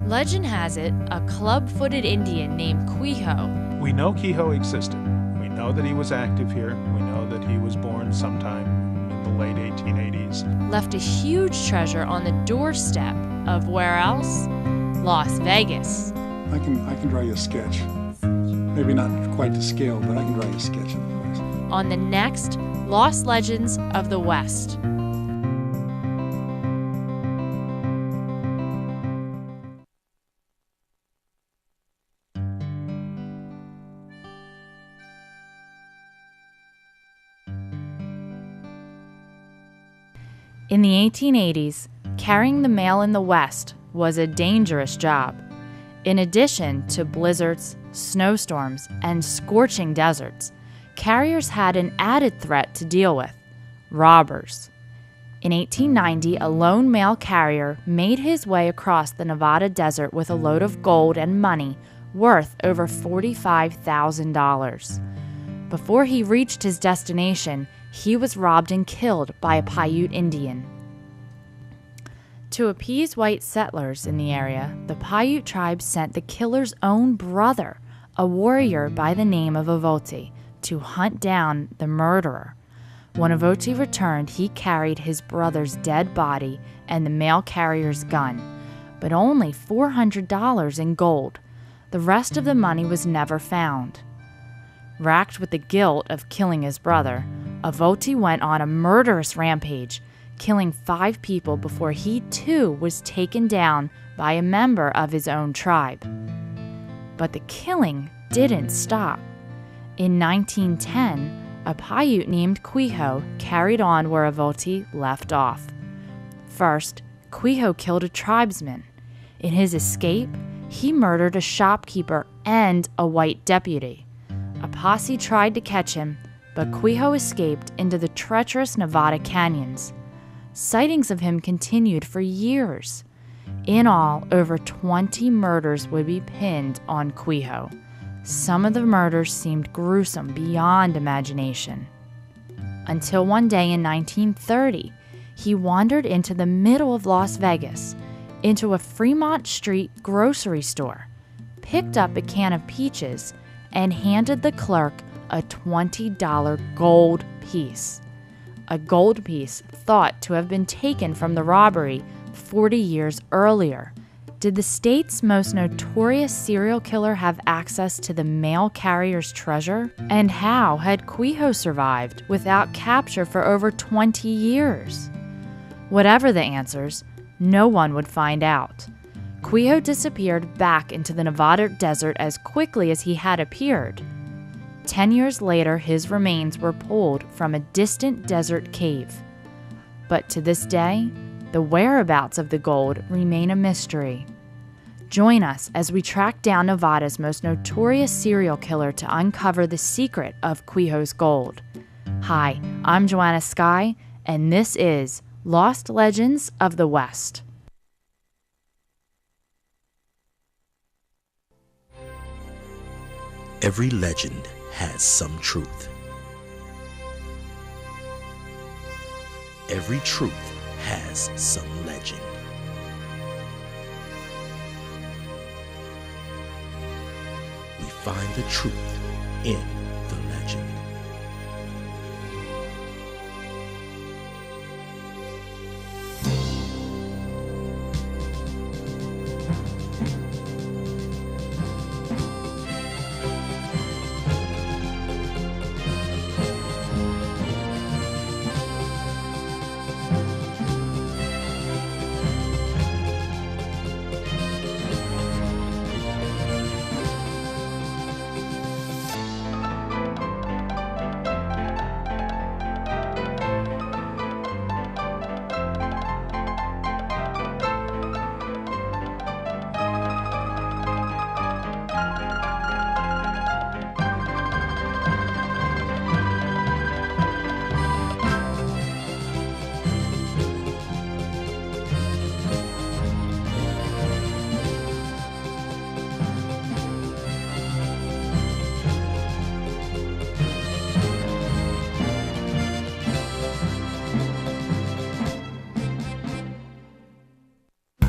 Legend has it, a club-footed Indian named Quijo. We know Kehoe existed. We know that he was active here. We know that he was born sometime in the late 1880s. Left a huge treasure on the doorstep of where else? Las Vegas. I can draw you a sketch. Maybe not quite to scale, but I can draw you a sketch of the place. On the next Lost Legends of the West. In the 1880s, carrying the mail in the West was a dangerous job. In addition to blizzards, snowstorms, and scorching deserts, carriers had an added threat to deal with: robbers. In 1890, a lone mail carrier made his way across the Nevada desert with a load of gold and money worth over $45,000. Before he reached his destination, he was robbed and killed by a Paiute Indian. To appease white settlers in the area, the Paiute tribe sent the killer's own brother, a warrior by the name of Avoti, to hunt down the murderer. When Avoti returned, he carried his brother's dead body and the mail carrier's gun, but only $400 in gold. The rest of the money was never found. Racked with the guilt of killing his brother, Avoti went on a murderous rampage, killing 5 people before he too was taken down by a member of his own tribe. But the killing didn't stop. In 1910, a Paiute named Quijo carried on where Avoti left off. First, Quijo killed a tribesman. In his escape, he murdered a shopkeeper and a white deputy. A posse tried to catch him, but Quijo escaped into the treacherous Nevada canyons. Sightings of him continued for years. In all, over 20 murders would be pinned on Quijo. Some of the murders seemed gruesome beyond imagination. Until one day in 1930, he wandered into the middle of Las Vegas, into a Fremont Street grocery store, picked up a can of peaches, and handed the clerk a $20 gold piece. A gold piece thought to have been taken from the robbery 40 years earlier. Did the state's most notorious serial killer have access to the mail carrier's treasure? And how had Quijo survived without capture for over 20 years? Whatever the answers, no one would find out. Quijo disappeared back into the Nevada desert as quickly as he had appeared. 10 years later, his remains were pulled from a distant desert cave. But to this day, the whereabouts of the gold remain a mystery. Join us as we track down Nevada's most notorious serial killer to uncover the secret of Quijo's gold. Hi, I'm Joanna Skye, and this is Lost Legends of the West. Every legend has some truth. Every truth has some legend. We find the truth in the legend.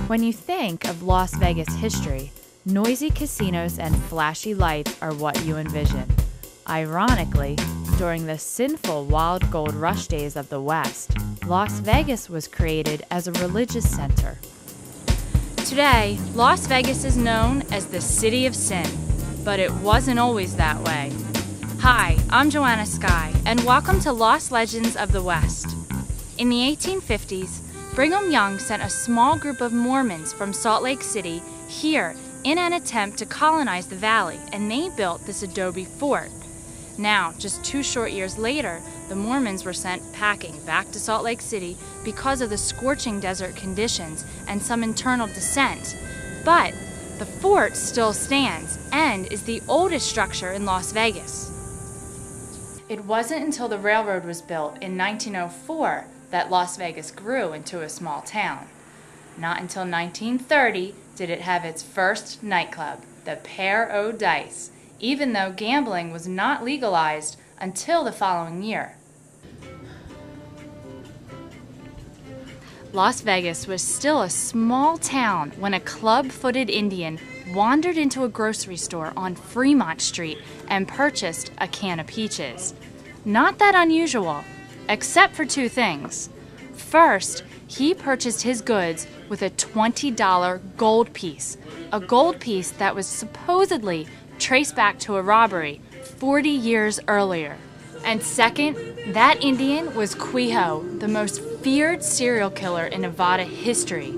When you think of Las Vegas history, noisy casinos and flashy lights are what you envision. Ironically, during the sinful wild gold rush days of the West, Las Vegas was created as a religious center. Today, Las Vegas is known as the City of Sin, but it wasn't always that way. Hi, I'm Joanna Skye, and welcome to Lost Legends of the West. In the 1850s, Brigham Young sent a small group of Mormons from Salt Lake City here in an attempt to colonize the valley, and they built this adobe fort. Now, just 2 short years later, the Mormons were sent packing back to Salt Lake City because of the scorching desert conditions and some internal dissent. But the fort still stands and is the oldest structure in Las Vegas. It wasn't until the railroad was built in 1904 that Las Vegas grew into a small town. Not until 1930 did it have its first nightclub, the Pair o' Dice, even though gambling was not legalized until the following year. Las Vegas was still a small town when a club-footed Indian wandered into a grocery store on Fremont Street and purchased a can of peaches. Not that unusual, except for 2 things. First, he purchased his goods with a $20 gold piece, a gold piece that was supposedly traced back to a robbery 40 years earlier. And second, that Indian was Quijo, the most feared serial killer in Nevada history,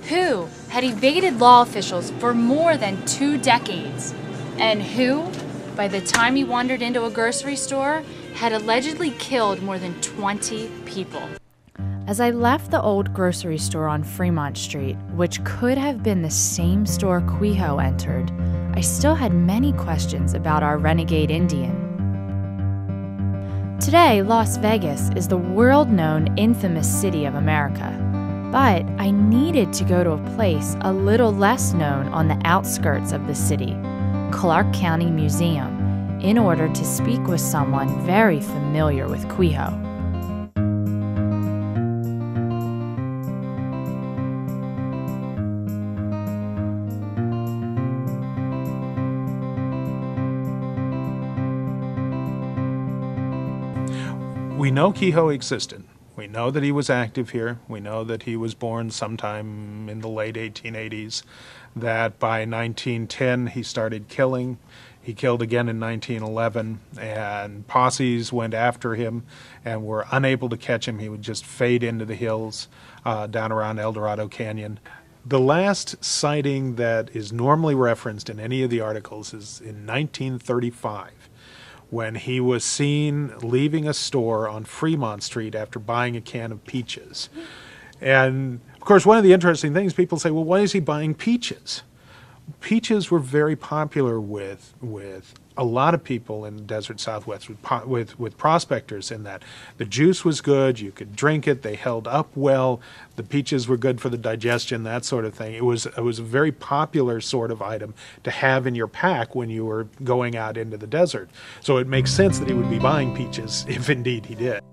who had evaded law officials for more than 2 decades, and who, by the time he wandered into a grocery store, had allegedly killed more than 20 people. As I left the old grocery store on Fremont Street, which could have been the same store Quijo entered, I still had many questions about our renegade Indian. Today, Las Vegas is the world-known infamous city of America, but I needed to go to a place a little less known on the outskirts of the city, Clark County Museum, in order to speak with someone very familiar with Quijo. We know Quijo existed. We know that he was active here. We know that he was born sometime in the late 1880s, that by 1910 he started killing. He killed again in 1911, and posses went after him and were unable to catch him. He would just fade into the hills down around El Dorado Canyon. The last sighting that is normally referenced in any of the articles is in 1935. When he was seen leaving a store on Fremont Street after buying a can of peaches. And, of course, one of the interesting things, people say, well, why is he buying peaches? Peaches were very popular with a lot of people in the desert Southwest, with prospectors, in that the juice was good, you could drink it, they held up well, the peaches were good for the digestion, that sort of thing. It was a very popular sort of item to have in your pack when you were going out into the desert. So it makes sense that he would be buying peaches, if indeed he did.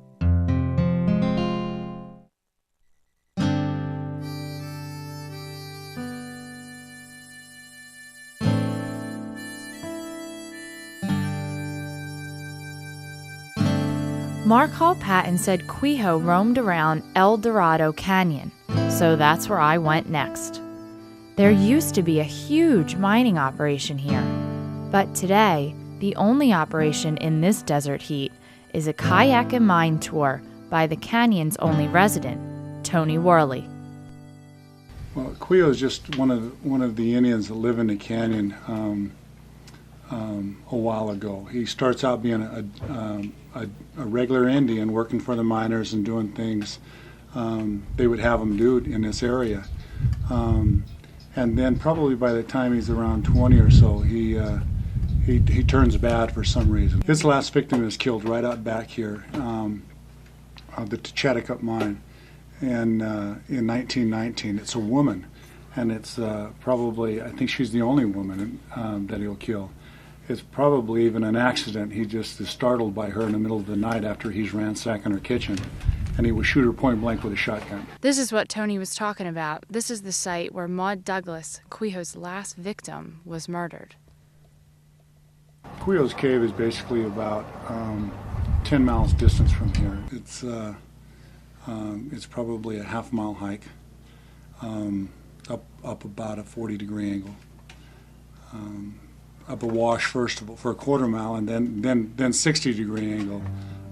Mark Hall Patton said Quijo roamed around El Dorado Canyon, so that's where I went next. There used to be a huge mining operation here, but today, the only operation in this desert heat is a kayak and mine tour by the canyon's only resident, Tony Worley. Well, Quijo is just one of the Indians that live in the canyon a while ago. He starts out being a regular Indian working for the miners and doing things they would have him do in this area. And then probably by the time he's around 20 or so, he turns bad for some reason. His last victim is killed right out back here, the Techeticuk mine, and in 1919. It's a woman, and it's probably, I think she's the only woman that he'll kill. It's probably even an accident. He just is startled by her in the middle of the night after he's ransacking her kitchen, and he would shoot her point blank with a shotgun. This is what Tony was talking about. This is the site where Maud Douglas, Quijo's last victim, was murdered. Quijo's Cave is basically about 10 miles distance from here. It's probably a half-mile hike up about a 40-degree angle. Up a wash first of all for a quarter mile, and then 60-degree angle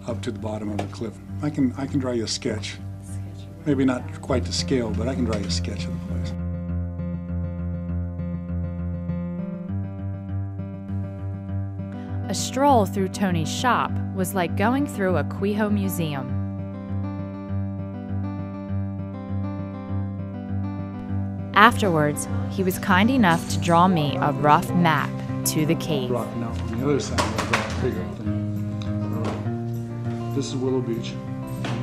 up to the bottom of the cliff. I can draw you a sketch. Maybe not quite to scale, but I can draw you a sketch of the place. A stroll through Tony's shop was like going through a Quijo museum. Afterwards, he was kind enough to draw me a rough map to the cave. Rock now on the other side of the bigger thing. This is Willow Beach.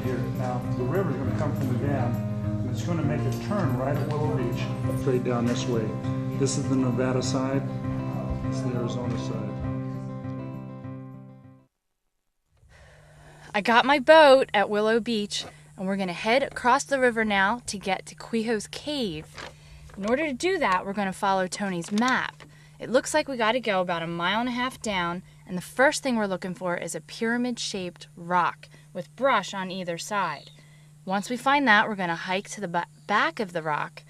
Here. Now, the river's going to come from the dam, and it's going to make a turn right at Willow Beach, straight down this way. This is the Nevada side. This is the Arizona side. I got my boat at Willow Beach, and we're going to head across the river now to get to Quijo's Cave. In order to do that, we're going to follow Tony's map. It looks like we got to go about 1.5 miles down, and the first thing we're looking for is a pyramid-shaped rock with brush on either side. Once we find that, we're going to hike to the back of the rock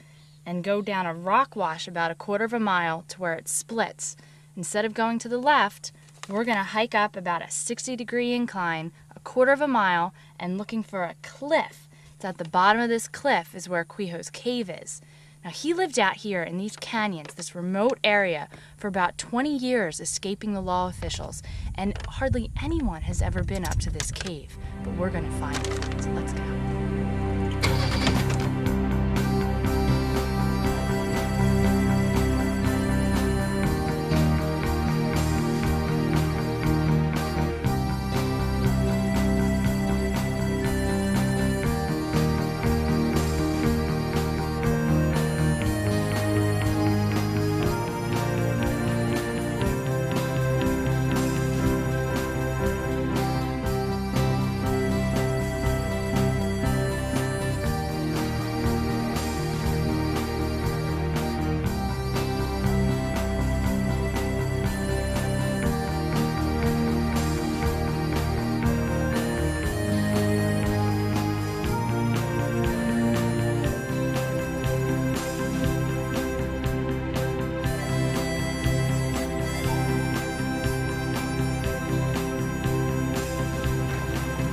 and go down a rock wash about 1/4 mile to where it splits. Instead of going to the left, we're going to hike up about a 60-degree incline 1/4 mile and looking for a cliff. It's at the bottom of this cliff is where Quijo's Cave is. Now, he lived out here in these canyons, this remote area, for about 20 years, escaping the law officials, and hardly anyone has ever been up to this cave, but we're going to find it, so let's go.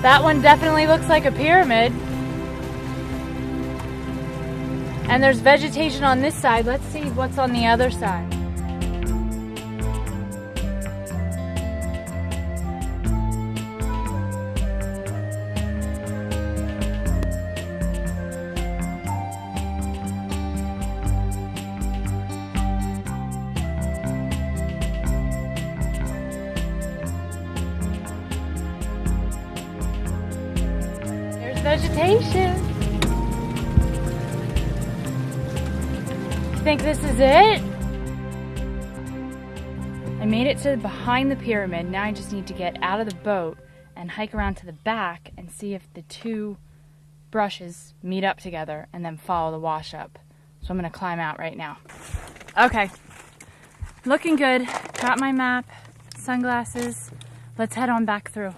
That one definitely looks like a pyramid. And there's vegetation on this side. Let's see what's on the other side. Vegetation. Think this is it? I made it to behind the pyramid. Now I just need to get out of the boat and hike around to the back and see if the two brushes meet up together and then follow the wash up. So I'm gonna climb out right now. Okay, looking good. Got my map, sunglasses. Let's head on back through.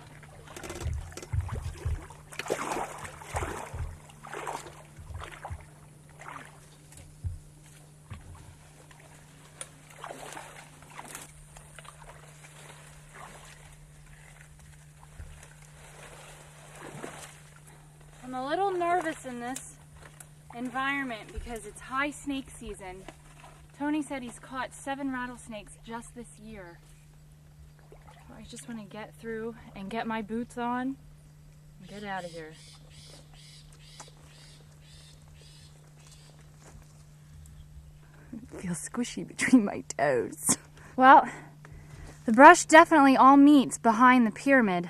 I'm a little nervous in this environment because it's high snake season. Tony said he's caught 7 rattlesnakes just this year. So I just want to get through and get my boots on and get out of here. It feels squishy between my toes. Well, the brush definitely all meets behind the pyramid.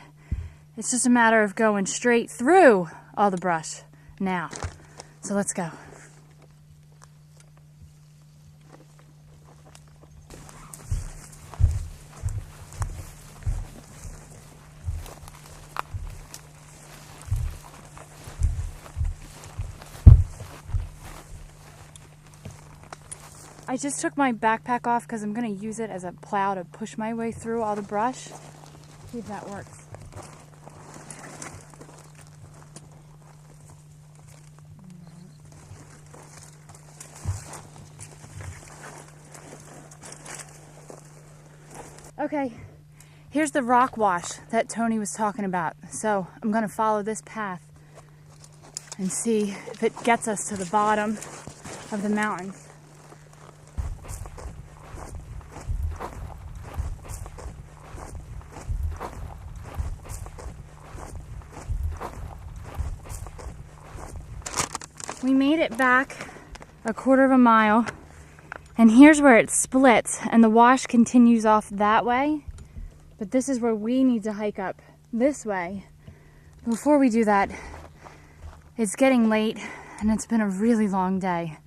It's just a matter of going straight through all the brush now. So let's go. I just took my backpack off because I'm going to use it as a plow to push my way through all the brush. See if that works. Okay, here's the rock wash that Tony was talking about. So I'm going to follow this path and see if it gets us to the bottom of the mountains. We made it back a quarter of a mile, and here's where it splits, and the wash continues off that way, but this is where we need to hike up this way. Before we do that, it's getting late, and it's been a really long day,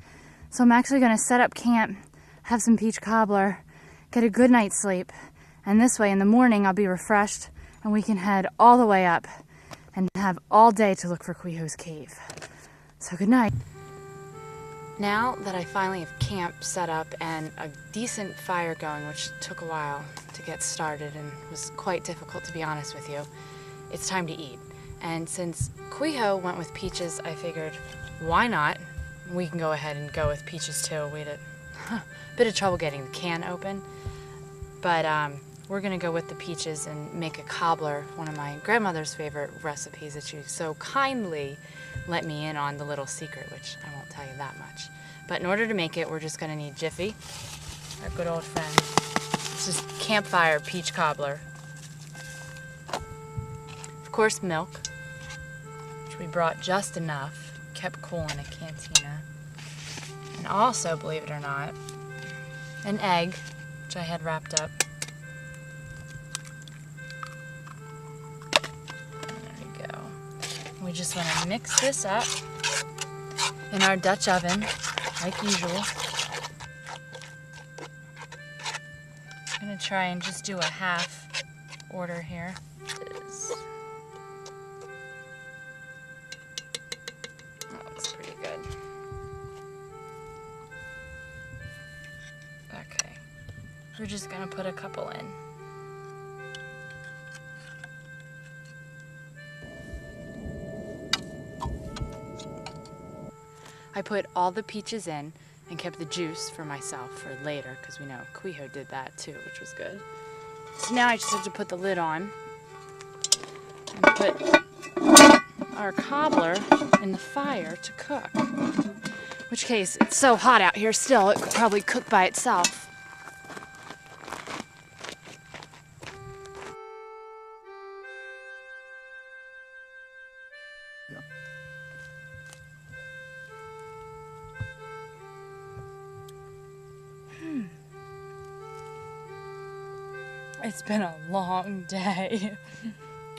so I'm actually going to set up camp, have some peach cobbler, get a good night's sleep, and this way in the morning I'll be refreshed, and we can head all the way up and have all day to look for Quijo's Cave. So good night. Now that I finally have camp set up and a decent fire going, which took a while to get started and was quite difficult to be honest with you, it's time to eat. And since Quijo went with Peaches, I figured, why not? We can go ahead and go with Peaches too. We had a bit of trouble getting the can open, but we're gonna go with the Peaches and make a cobbler, one of my grandmother's favorite recipes that she so kindly let me in on the little secret, which I won't tell you that much. But in order to make it, we're just gonna need Jiffy, our good old friend. This is campfire peach cobbler. Of course, milk, which we brought just enough, kept cool in a cantina. And also, believe it or not, an egg, which I had wrapped up. We just want to mix this up in our Dutch oven, like usual. I'm going to try and just do a half order here. That looks pretty good. Okay, we're just going to put a couple in. I put all the peaches in and kept the juice for myself for later, because we know Quijo did that too, which was good. So now I just have to put the lid on and put our cobbler in the fire to cook. In which case, it's so hot out here still, it could probably cook by itself. It's been a long day,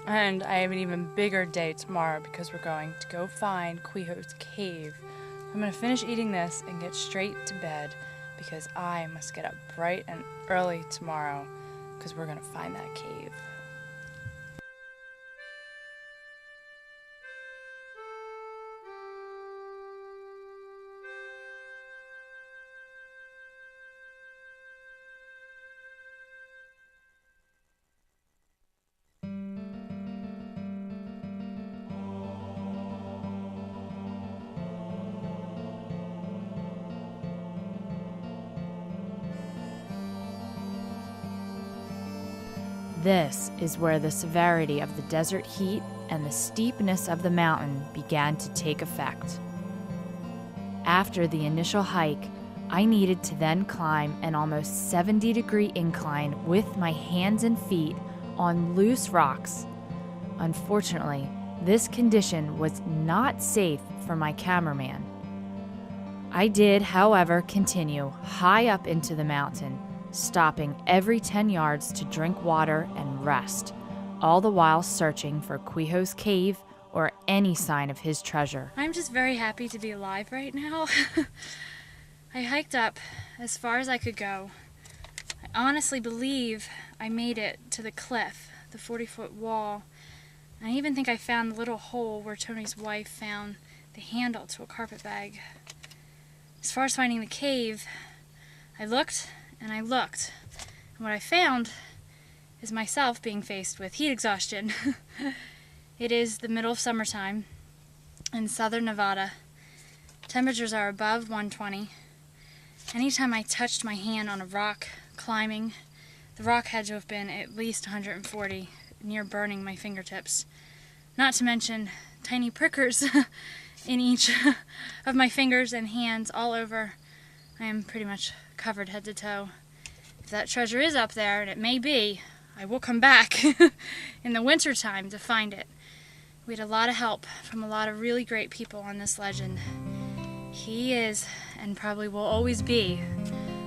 and I have an even bigger day tomorrow because we're going to go find Quijo's Cave. I'm going to finish eating this and get straight to bed because I must get up bright and early tomorrow because we're going to find that cave. This is where the severity of the desert heat and the steepness of the mountain began to take effect. After the initial hike, I needed to then climb an almost 70-degree incline with my hands and feet on loose rocks. Unfortunately, this condition was not safe for my cameraman. I did, however, continue high up into the mountain, stopping every 10 yards to drink water and rest, all the while searching for Quijo's Cave or any sign of his treasure. I'm just very happy to be alive right now. I hiked up as far as I could go. I honestly believe I made it to the cliff, the 40-foot wall. And I even think I found the little hole where Tony's wife found the handle to a carpet bag. As far as finding the cave, I looked and I looked, and what I found is myself being faced with heat exhaustion. It is the middle of summertime in southern Nevada. Temperatures are above 120. Anytime I touched my hand on a rock climbing, the rock had to have been at least 140, near burning my fingertips. Not to mention tiny prickers in each of my fingers and hands all over. I am pretty much covered head to toe. If that treasure is up there, and it may be, I will come back in the winter time to find it. We had a lot of help from a lot of really great people on this legend. He is, and probably will always be,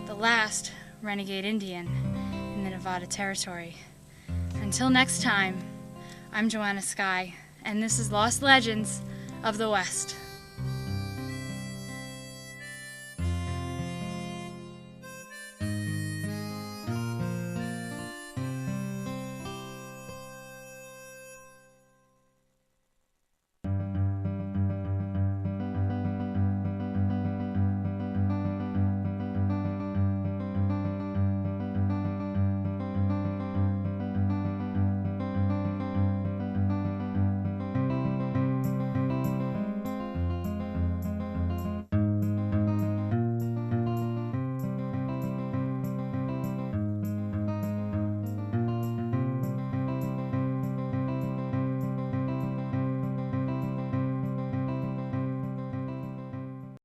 the last renegade Indian in the Nevada Territory. Until next time, I'm Joanna Skye, and this is Lost Legends of the West.